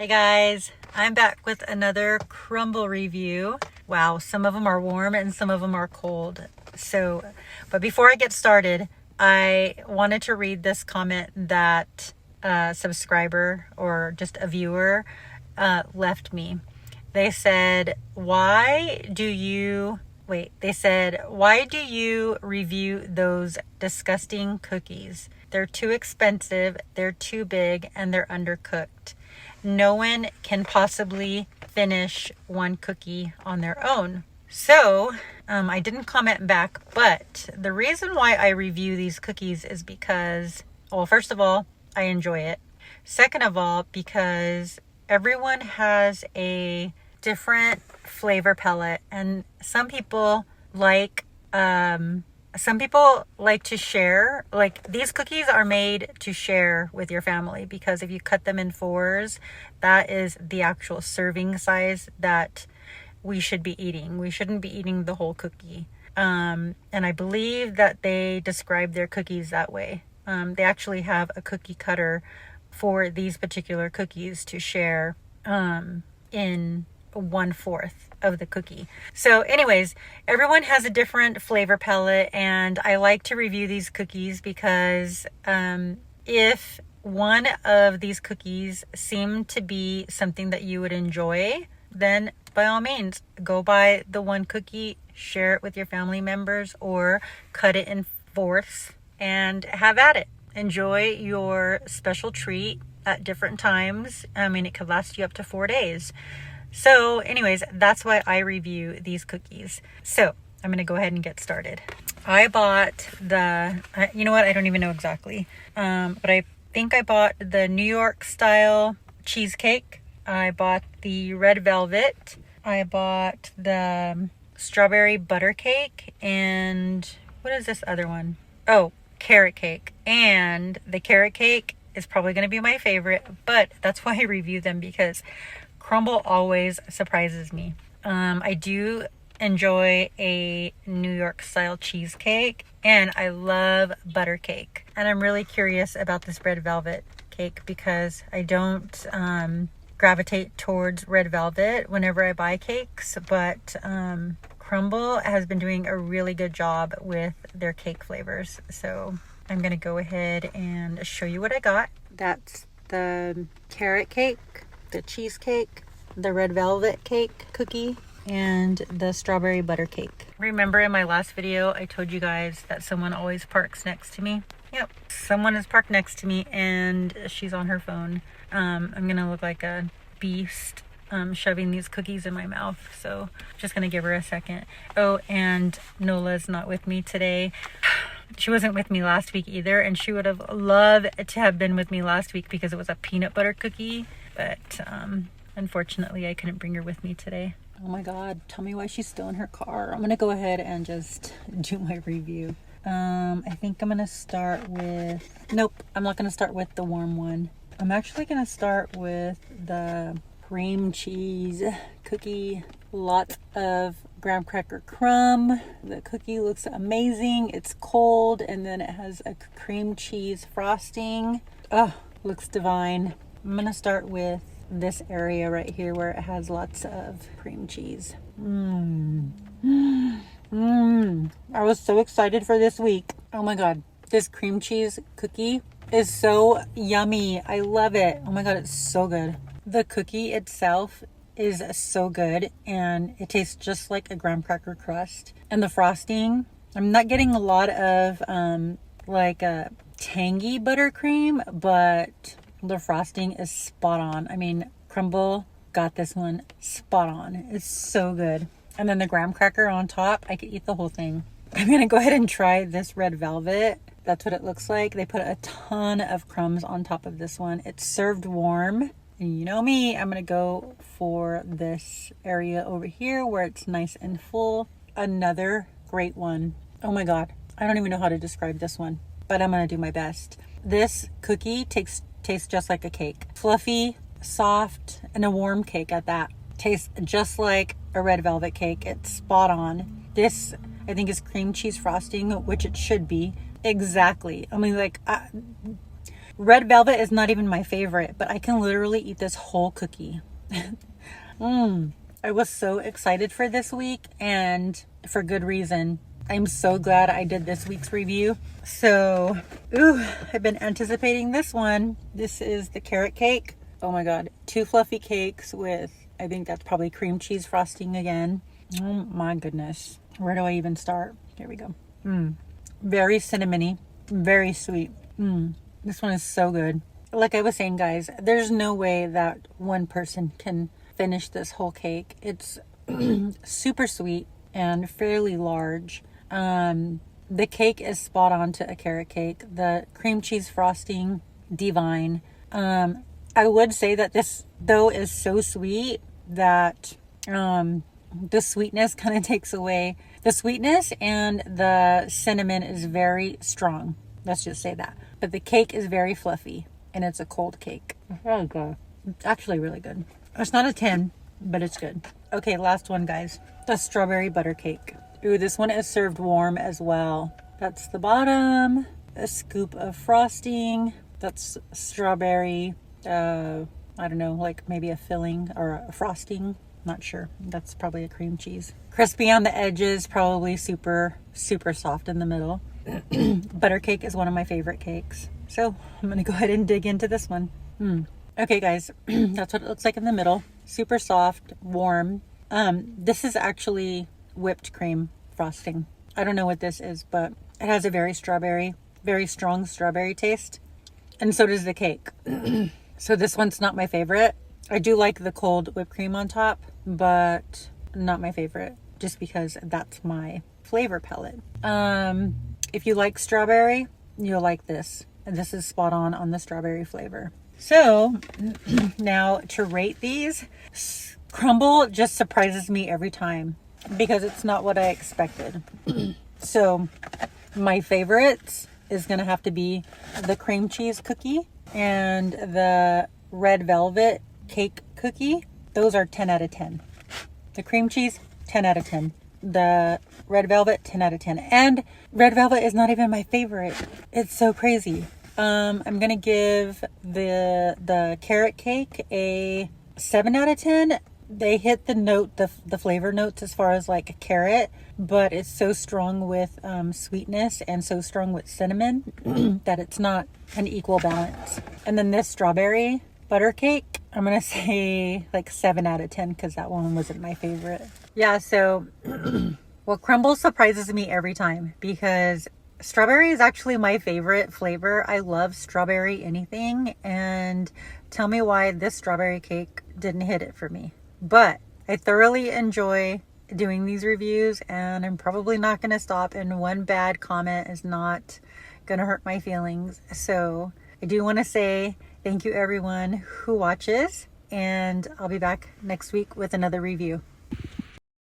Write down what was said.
Hey guys, I'm back with another Crumbl review. Wow, some of them are warm and some of them are cold. But before I get started, I wanted to read this comment that a subscriber or just a viewer left me. They said, why do you review those disgusting cookies? They're too expensive, they're too big, and they're undercooked. No one can possibly finish one cookie on their own. So I didn't comment back, but the reason why I review these cookies is because, well, first of all, I enjoy it. Second of all, because everyone has a different flavor palette, and some people like to share. Like, these cookies are made to share with your family, because if you cut them in fours, that is the actual serving size that we should be eating. We shouldn't be eating the whole cookie. And I believe that they describe their cookies that way. They actually have a cookie cutter for these particular cookies to share in 1/4 of the cookie. So anyways, everyone has a different flavor palette, and I like to review these cookies because if one of these cookies seem to be something that you would enjoy, then by all means, go buy the one cookie, share it with your family members, or cut it in fourths and have at it. Enjoy your special treat at different times. I mean, it could last you up to 4 days. So anyways, that's why I review these cookies. So I'm going to go ahead and get started. I bought you know what? I don't even know exactly. But I think I bought the New York style cheesecake. I bought the red velvet. I bought the strawberry butter cake. And what is this other one? Oh, carrot cake. And the carrot cake is probably going to be my favorite, but that's why I review them, because Crumbl always surprises me. I do enjoy a New York style cheesecake, and I love butter cake. And I'm really curious about this red velvet cake because I don't gravitate towards red velvet whenever I buy cakes, but Crumbl has been doing a really good job with their cake flavors. So I'm going to go ahead and show you what I got. That's the carrot cake, the cheesecake, the red velvet cake cookie, and the strawberry butter cake. Remember in my last video, I told you guys that someone always parks next to me? Yep, someone is parked next to me and she's on her phone. I'm gonna look like a beast shoving these cookies in my mouth, so just gonna give her a second. Oh, and Nola's not with me today. She wasn't with me last week either, and she would have loved to have been with me last week because it was a peanut butter cookie, but unfortunately I couldn't bring her with me today. Oh my god, tell me why she's still in her car. I'm gonna go ahead and just do my review. I think I'm gonna start with, nope, I'm not gonna start with the warm one. I'm actually gonna start with the cream cheese cookie. Lot of graham cracker crumb. The cookie looks amazing. It's cold, and then it has a cream cheese frosting. Oh, looks divine. I'm gonna start with this area right here where it has lots of cream cheese. I was so excited for this week. Oh my god, this cream cheese cookie is so yummy. I love it. Oh my god, it's so good. The cookie itself is so good, and it tastes just like a graham cracker crust. And the frosting, I'm not getting a lot of like a tangy buttercream, but the frosting is spot on. I mean, Crumbl got this one spot on. It's so good. And then the graham cracker on top, I could eat the whole thing. I'm gonna go ahead and try this red velvet. That's what it looks like. They put a ton of crumbs on top of this one. It's served warm. And you know me, I'm gonna go for this area over here where it's nice and full. Another great one. Oh my god, I don't even know how to describe this one, but I'm gonna do my best. This cookie tastes just like a cake. Fluffy, soft, and a warm cake at that. Tastes just like a red velvet cake. It's spot on. This, I think, is cream cheese frosting, which it should be. Exactly. I mean, like, Red velvet is not even my favorite, but I can literally eat this whole cookie. I was so excited for this week, and for good reason. I'm so glad I did this week's review. So, I've been anticipating this one. This is the carrot cake. Oh my God, 2 fluffy cakes with, I think that's probably cream cheese frosting again. Oh my goodness. Where do I even start? Here we go. Very cinnamony, very sweet. This one is so good. Like I was saying, guys, there's no way that one person can finish this whole cake. It's super sweet and fairly large. The cake is spot on to a carrot cake. The cream cheese frosting, divine. I would say that this, though, is so sweet that the sweetness kind of takes away. The sweetness and the cinnamon is very strong. Let's just say that. But the cake is very fluffy, and it's a cold cake. It's really good. It's actually really good. It's not a 10, but it's good. Okay, last one, guys. The strawberry butter cake. Ooh, this one is served warm as well. That's the bottom. A scoop of frosting. That's strawberry. I don't know, like maybe a filling or a frosting. Not sure. That's probably a cream cheese. Crispy on the edges, probably super, super soft in the middle. Butter cake is one of my favorite cakes. So I'm going to go ahead and dig into this one. Okay, guys, that's what it looks like in the middle. Super soft, warm. This is actually whipped cream frosting. I don't know what this is, but it has a very strong strawberry taste. And so does the cake. So this one's not my favorite. I do like the cold whipped cream on top, but not my favorite, just because that's my flavor palette. If you like strawberry, you'll like this. And this is spot on the strawberry flavor. So now to rate these, Crumbl just surprises me every time because it's not what I expected. So my favorites is going to have to be the cream cheese cookie and the red velvet cake cookie. Those are 10 out of 10. The cream cheese, 10 out of 10. The red velvet, 10 out of 10. And red velvet is not even my favorite. It's so crazy. I'm going to give the carrot cake a 7 out of 10. They hit the note, the flavor notes as far as like carrot, but it's so strong with sweetness and so strong with cinnamon that it's not an equal balance. And then this strawberry butter cake, I'm going to say like 7 out of 10 because that one wasn't my favorite. Yeah, so, well, Crumbl surprises me every time because strawberry is actually my favorite flavor. I love strawberry anything, and tell me why this strawberry cake didn't hit it for me. But I thoroughly enjoy doing these reviews, and I'm probably not going to stop, and one bad comment is not going to hurt my feelings. So I do want to say thank you everyone who watches, and I'll be back next week with another review.